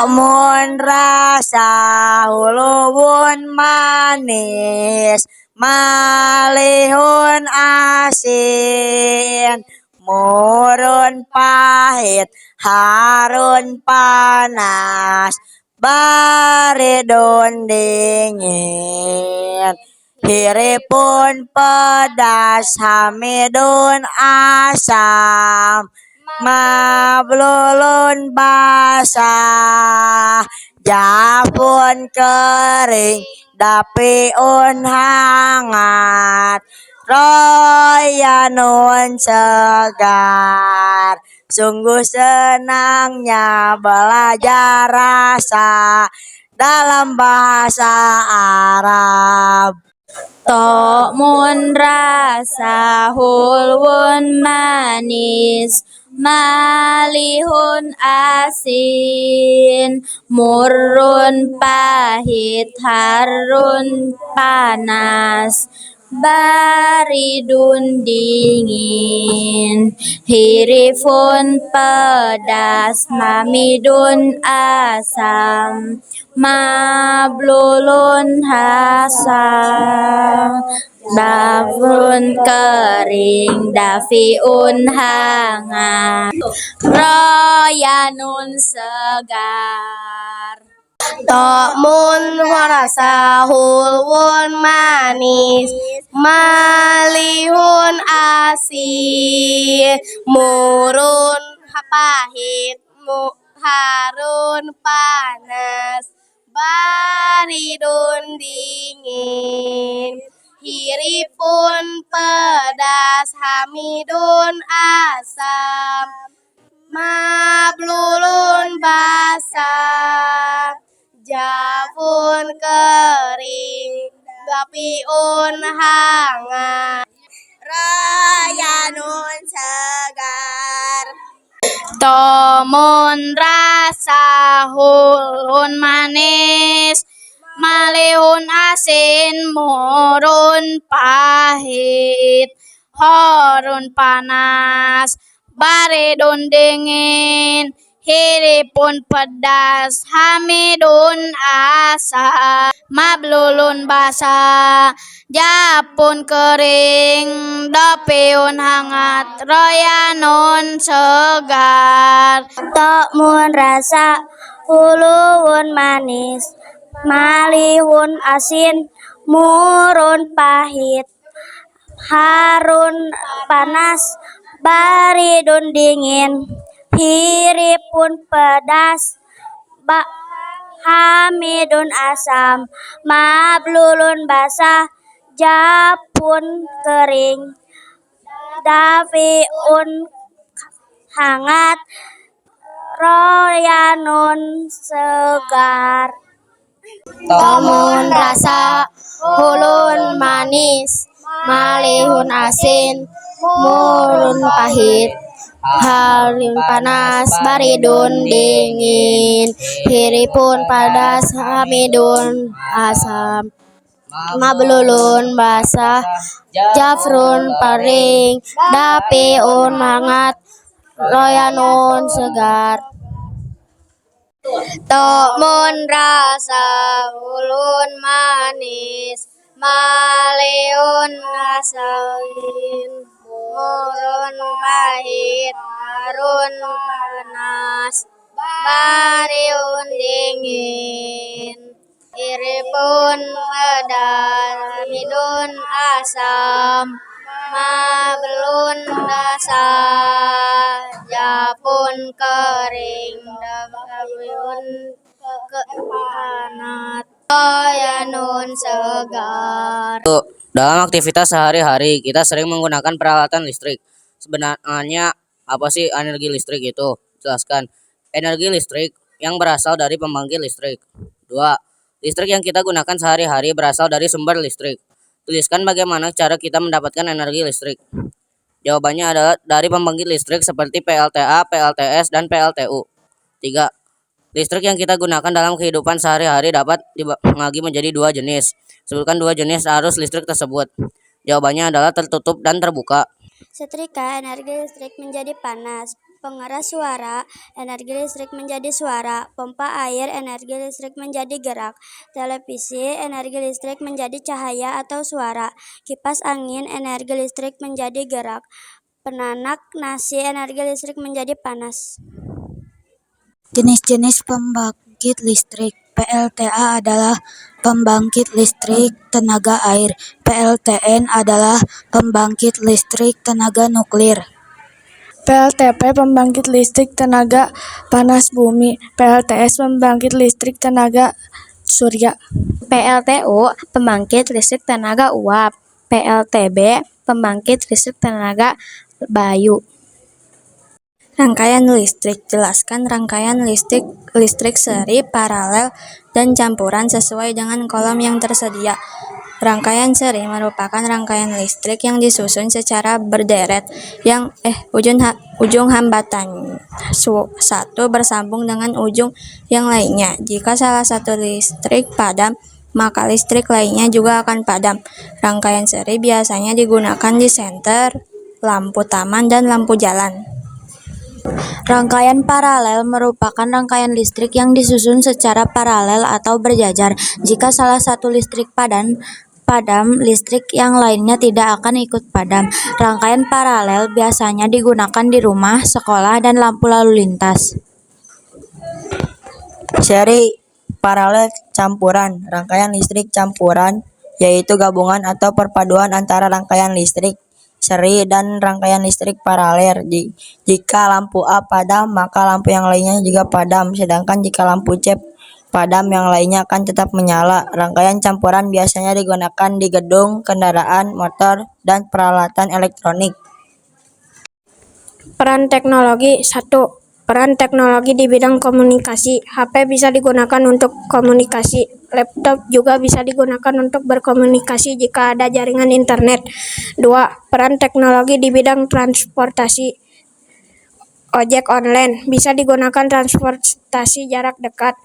Mun rasa huluwun manis, malihun asin, murun pahit, harun panas, baridun dingin. Hiripun pedas, hamidun asam, mablulun basah, japun kering, dapiun hangat, royanun segar. Sungguh senangnya belajar rasa dalam bahasa Arab. Tok mun rasa hulwun manis, malihun asin, murun pahit, harun panas, baridun dingin. Hirifun pedas, mamidun asam, mablulun hasam, dafun kering, dafiun hangat, royanun segar. Tok mun rasa hulwun manis, malihun asin, murun pahit, harun panas, baridun dingin. Hiripun pedas, hamidun asam, mablulun basah, javun kering, dapiun hangat, royanun segar. Tomun rasa hulun manis, malihun asin, murun pahit, harun panas, baridun dingin. Hiripun pedas, hamidun asam, mablulun basah, japun kering, dapiun hangat, royanun segar. Tok mun rasa huluwun manis, malihun asin, murun pahit, harun panas, baridun dingin. Hiripun pedas, hamidun asam, mablulun basah, japun kering, dafiun hangat, royanun segar. Tomun rasa hulun manis, malihun asin, murun pahit, harun panas, baridun dingin. Hiripun pedas, hamidun asam, mablulun basah, jafrun kering, dapiun hangat, royanun segar. Tok mun rasa ulun manis, malihun asin, murun pahit, harun panas, baridun dingin. Iripun pedas, hamidun asam, mablun dasar, japun kering, dafiun kehanat, royanun segar. Dalam aktivitas sehari-hari, kita sering menggunakan peralatan listrik. Sebenarnya, apa sih energi listrik itu? Jelaskan. Energi listrik yang berasal dari pembangkit listrik. 2. Listrik yang kita gunakan sehari-hari berasal dari sumber listrik. Tuliskan bagaimana cara kita mendapatkan energi listrik. Jawabannya adalah dari pembangkit listrik seperti PLTA, PLTS, dan PLTU. 3. Listrik yang kita gunakan dalam kehidupan sehari-hari dapat dibagi menjadi 2 jenis. Sebutkan 2 jenis arus listrik tersebut. Jawabannya adalah tertutup dan terbuka. Setrika energi listrik menjadi panas. Pengeras suara, energi listrik menjadi suara. Pompa air, energi listrik menjadi gerak. Televisi, energi listrik menjadi cahaya atau suara. Kipas angin, energi listrik menjadi gerak. Penanak nasi, energi listrik menjadi panas. Jenis-jenis pembangkit listrik. PLTA adalah pembangkit listrik tenaga air. PLTN adalah pembangkit listrik tenaga nuklir. PLTP pembangkit listrik tenaga panas bumi, PLTS pembangkit listrik tenaga surya. PLTU pembangkit listrik tenaga uap. PLTB pembangkit listrik tenaga bayu. Rangkaian listrik. Jelaskan rangkaian listrik seri, paralel, dan campuran sesuai dengan kolom yang tersedia. Rangkaian seri merupakan rangkaian listrik yang disusun secara berderet yang ujung hambatan satu bersambung dengan ujung yang lainnya. Jika salah satu listrik padam, maka listrik lainnya juga akan padam. Rangkaian seri biasanya digunakan di senter, lampu taman, dan lampu jalan. Rangkaian paralel merupakan rangkaian listrik yang disusun secara paralel atau berjajar. Jika salah satu listrik padam, listrik yang lainnya tidak akan ikut padam. Rangkaian paralel biasanya digunakan di rumah, sekolah, dan lampu lalu lintas. Seri, paralel, campuran. Rangkaian listrik campuran yaitu gabungan atau perpaduan antara rangkaian listrik seri dan rangkaian listrik paralel. Jika lampu A padam, maka lampu yang lainnya juga padam, sedangkan jika lampu C padam, yang lainnya akan tetap menyala. Rangkaian campuran biasanya digunakan di gedung, kendaraan, motor, dan peralatan elektronik. Peran teknologi 1. Peran teknologi di bidang komunikasi. HP bisa digunakan untuk komunikasi. Laptop juga bisa digunakan untuk berkomunikasi jika ada jaringan internet. 2. Peran teknologi di bidang transportasi. Ojek online bisa digunakan transportasi jarak dekat.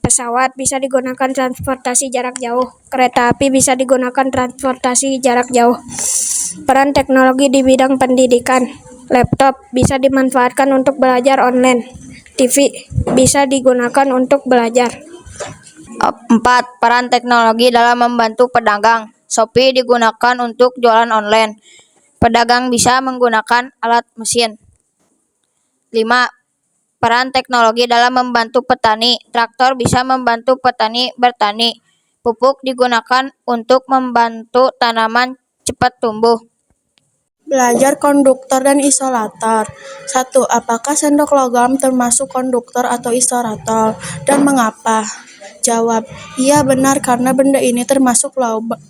Pesawat bisa digunakan transportasi jarak jauh. Kereta api bisa digunakan transportasi jarak jauh. Peran teknologi di bidang pendidikan. Laptop bisa dimanfaatkan untuk belajar online. TV bisa digunakan untuk belajar. 4. Peran teknologi dalam membantu pedagang. Shopee digunakan untuk jualan online. Pedagang bisa menggunakan alat mesin. 5. Peran teknologi dalam membantu petani. Traktor bisa membantu petani bertani. Pupuk digunakan untuk membantu tanaman cepat tumbuh. Belajar konduktor dan isolator. 1. Apakah sendok logam termasuk konduktor atau isolator? Dan mengapa? Jawab, iya benar karena benda ini termasuk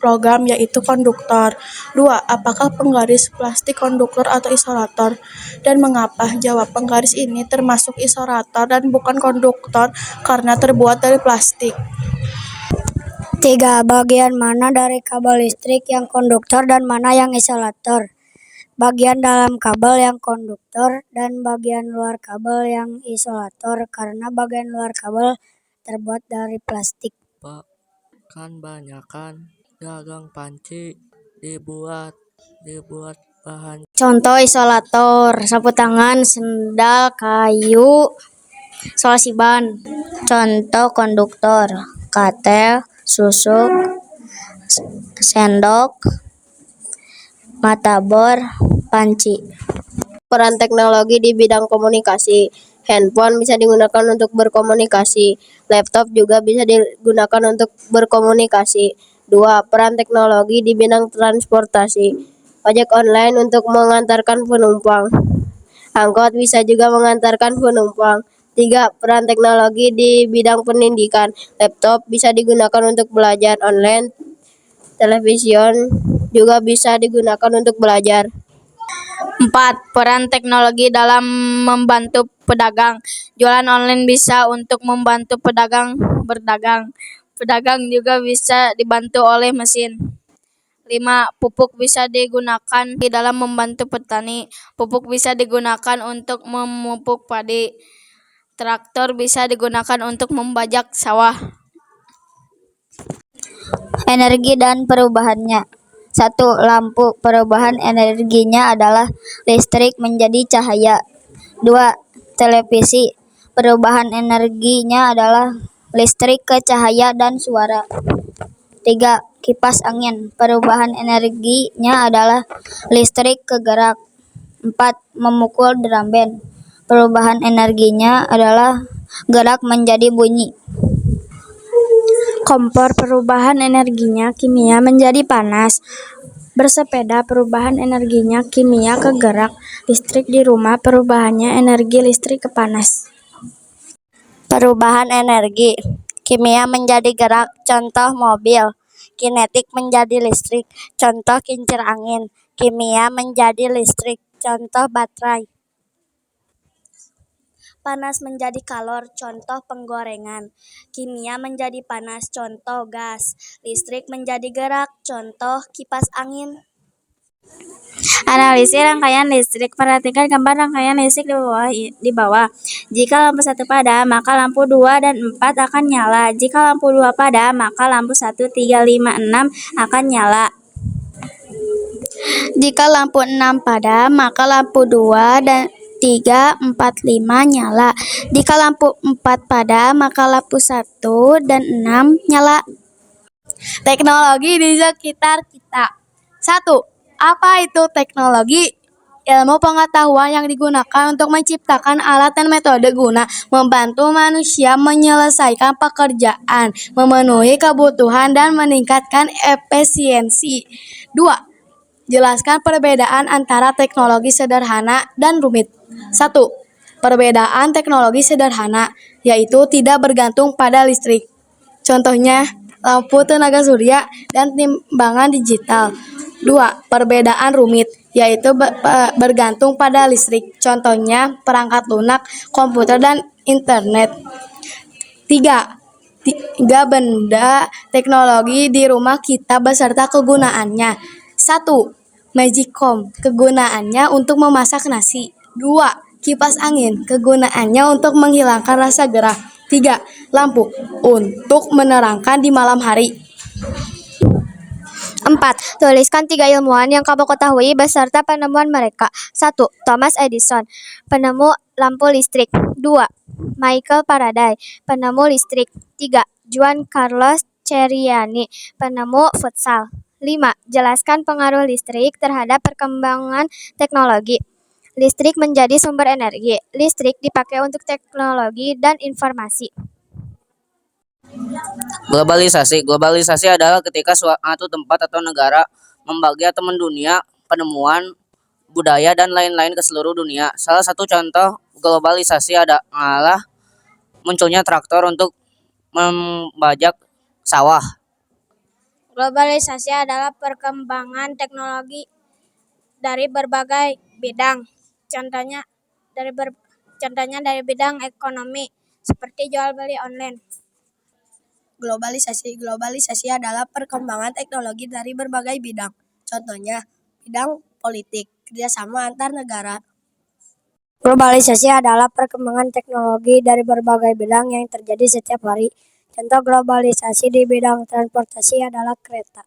logam yaitu konduktor. 2. Apakah penggaris plastik konduktor atau isolator? Dan mengapa? Jawab, penggaris ini termasuk isolator dan bukan konduktor karena terbuat dari plastik. 3. Bagian mana dari kabel listrik yang konduktor dan mana yang isolator? Bagian dalam kabel yang konduktor dan bagian luar kabel yang isolator karena bagian luar kabel terbuat dari plastik. Pak, kan banyakan gagang panci dibuat bahan. Contoh isolator: sapu tangan, sendal, kayu, solasi ban. Contoh konduktor: katel, susuk, sendok, matabor, panci. Peran teknologi di bidang komunikasi. Handphone bisa digunakan untuk berkomunikasi. Laptop juga bisa digunakan untuk berkomunikasi. 2. Peran teknologi di bidang transportasi. Ojek online untuk mengantarkan penumpang. Angkot bisa juga mengantarkan penumpang. 3. Peran teknologi di bidang pendidikan. Laptop bisa digunakan untuk belajar online. Television juga bisa digunakan untuk belajar. 4. Peran teknologi dalam membantu pedagang. Jualan online bisa untuk membantu pedagang berdagang. Pedagang juga bisa dibantu oleh mesin. 5. Pupuk bisa digunakan di dalam membantu petani. Pupuk bisa digunakan untuk memupuk padi. Traktor bisa digunakan untuk membajak sawah. Energi dan perubahannya. 1. Lampu. Perubahan energinya adalah listrik menjadi cahaya. 2. Televisi. Perubahan energinya adalah listrik ke cahaya dan suara. 3. Kipas angin. Perubahan energinya adalah listrik ke gerak. 4. Memukul drum band. Perubahan energinya adalah gerak menjadi bunyi. Kompor perubahan energinya kimia menjadi panas. Bersepeda perubahan energinya kimia ke gerak. Listrik di rumah perubahannya energi listrik ke panas. Perubahan energi. Kimia menjadi gerak, contoh mobil. Kinetik menjadi listrik, contoh kincir angin. Kimia menjadi listrik, contoh baterai. Panas menjadi kalor, contoh penggorengan. Kimia menjadi panas, contoh gas. Listrik menjadi gerak, contoh kipas angin. Analisis rangkaian listrik. Perhatikan gambar rangkaian listrik di bawah. Jika lampu 1 padam, maka lampu 2 dan 4 akan nyala. Jika lampu 2 padam, maka lampu 1, 3, 5, 6 akan nyala. Jika lampu 6 padam, maka lampu 2 dan 3, 4, 5 nyala. Jika lampu 4 padam, maka lampu 1 dan 6 nyala. Teknologi di sekitar kita. 1. Apa itu teknologi? Ilmu pengetahuan yang digunakan untuk menciptakan alat dan metode guna membantu manusia menyelesaikan pekerjaan, memenuhi kebutuhan, dan meningkatkan efisiensi. 2. Jelaskan perbedaan antara teknologi sederhana dan rumit. 1. Perbedaan teknologi sederhana, yaitu tidak bergantung pada listrik. Contohnya, lampu tenaga surya dan timbangan digital. 2. Perbedaan rumit, yaitu bergantung pada listrik. Contohnya, perangkat lunak, komputer, dan internet. 3. Benda teknologi di rumah kita beserta kegunaannya. 1. Magicom, kegunaannya untuk memasak nasi. 2. Kipas angin, kegunaannya untuk menghilangkan rasa gerah. 3. Lampu, untuk menerangkan di malam hari. 4. Tuliskan 3 ilmuwan yang kamu ketahui beserta penemuan mereka. 1. Thomas Edison, penemu lampu listrik. 2. Michael Faraday, penemu listrik. 3. Juan Carlos Ceriani, penemu futsal. 5. Jelaskan pengaruh listrik terhadap perkembangan teknologi. Listrik menjadi sumber energi. Listrik dipakai untuk teknologi dan informasi. Globalisasi. Globalisasi adalah ketika suatu tempat atau negara membagi atau mendunia penemuan, budaya, dan lain-lain ke seluruh dunia. Salah satu contoh globalisasi adalah munculnya traktor untuk membajak sawah. Globalisasi adalah perkembangan teknologi dari berbagai bidang. Contohnya dari bidang ekonomi seperti jual beli online. Globalisasi adalah perkembangan teknologi dari berbagai bidang. Contohnya, bidang politik, kerjasama antar negara. Globalisasi adalah perkembangan teknologi dari berbagai bidang yang terjadi setiap hari. Contoh globalisasi di bidang transportasi adalah kereta.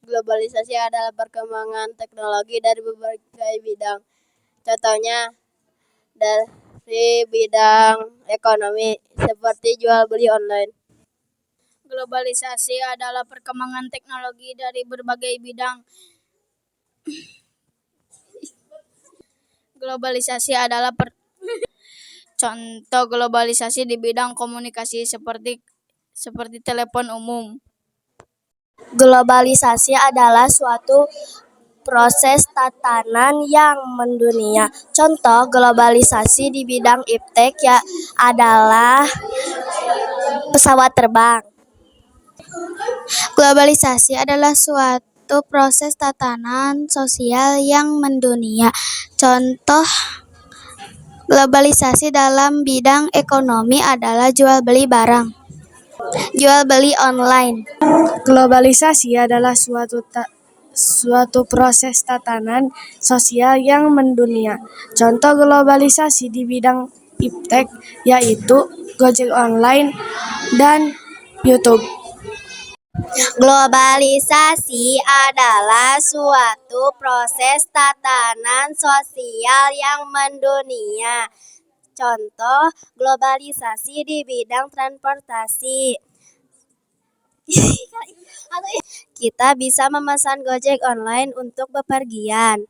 Globalisasi adalah perkembangan teknologi dari berbagai bidang. Contohnya, dari bidang ekonomi seperti jual beli online. Globalisasi adalah perkembangan teknologi dari berbagai bidang. Globalisasi adalah contoh globalisasi di bidang komunikasi seperti telepon umum. Globalisasi adalah suatu proses tatanan yang mendunia. Contoh globalisasi di bidang iptek adalah pesawat terbang. Globalisasi adalah suatu proses tatanan sosial yang mendunia. Contoh globalisasi dalam bidang ekonomi adalah jual beli barang, jual beli online. Globalisasi adalah suatu proses tatanan sosial yang mendunia. Contoh globalisasi di bidang iptek yaitu Gojek online dan YouTube. Globalisasi adalah suatu proses tatanan sosial yang mendunia. Contoh globalisasi di bidang transportasi. Kita bisa memesan Gojek online untuk bepergian.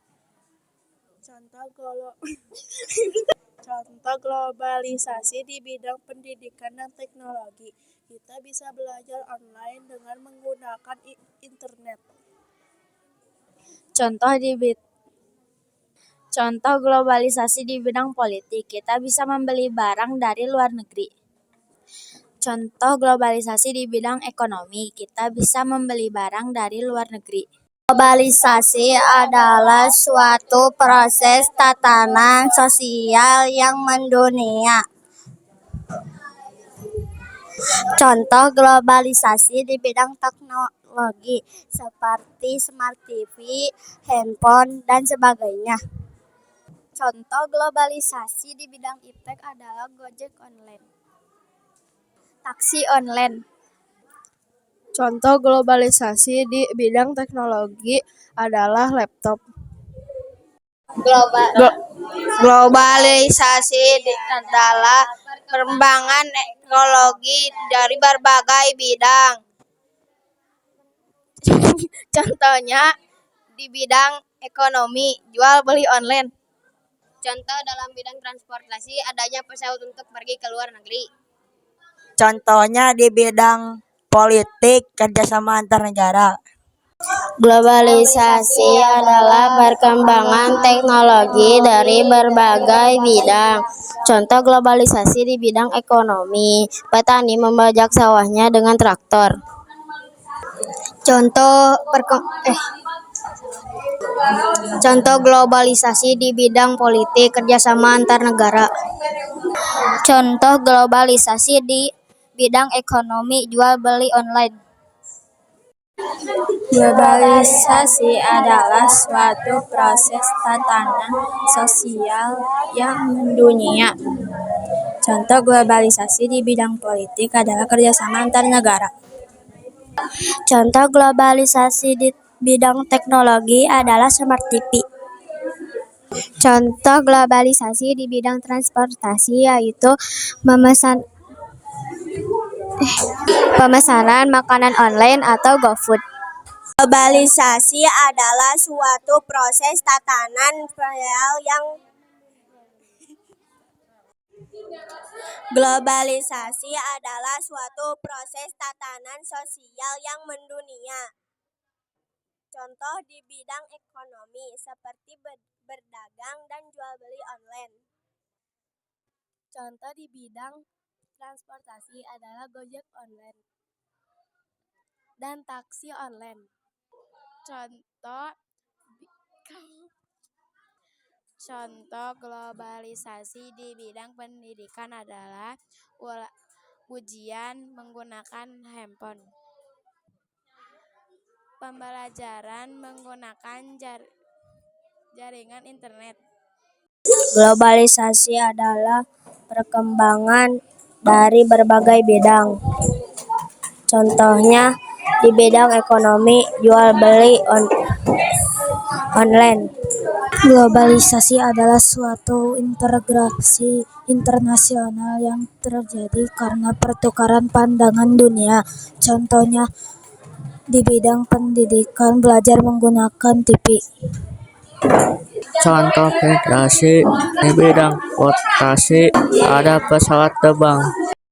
Contoh globalisasi di bidang pendidikan dan teknologi. Kita bisa belajar online dengan menggunakan internet. Contoh globalisasi di bidang politik, kita bisa membeli barang dari luar negeri. Contoh globalisasi di bidang ekonomi, kita bisa membeli barang dari luar negeri. Globalisasi adalah suatu proses tatanan sosial yang mendunia. Contoh globalisasi di bidang teknologi seperti smart TV, handphone, dan sebagainya. Contoh globalisasi di bidang iptek adalah Gojek online, taksi online. Contoh globalisasi di bidang teknologi adalah laptop. Globalisasi adalah perkembangan teknologi dari berbagai bidang. Contohnya di bidang ekonomi, jual beli online. Contoh dalam bidang transportasi, adanya pesawat untuk pergi ke luar negeri. Contohnya di bidang politik, kerjasama antar negara. Globalisasi adalah perkembangan teknologi dari berbagai bidang. Contoh globalisasi di bidang ekonomi, petani membajak sawahnya dengan traktor. Contoh globalisasi di bidang politik, kerjasama antar negara. Contoh globalisasi di bidang ekonomi, jual beli online. Globalisasi adalah suatu proses tatanan sosial yang mendunia. Contoh globalisasi di bidang politik adalah kerjasama antar negara. Contoh globalisasi di bidang teknologi adalah smart TV. Contoh globalisasi di bidang transportasi yaitu pemesanan makanan online atau GoFood. Globalisasi adalah suatu proses tatanan sosial yang mendunia. Contoh di bidang ekonomi seperti berdagang dan jual beli online. Contoh di bidang transportasi adalah Gojek online dan taksi online. Contoh globalisasi di bidang pendidikan adalah ujian menggunakan handphone. Pembelajaran menggunakan jaringan internet. Globalisasi adalah perkembangan dari berbagai bidang. Contohnya di bidang ekonomi, jual beli online. Globalisasi adalah suatu integrasi internasional yang terjadi karena pertukaran pandangan dunia. Contohnya di bidang pendidikan, belajar menggunakan TV. Contoh integrasi di bidang transportasi ada pesawat terbang.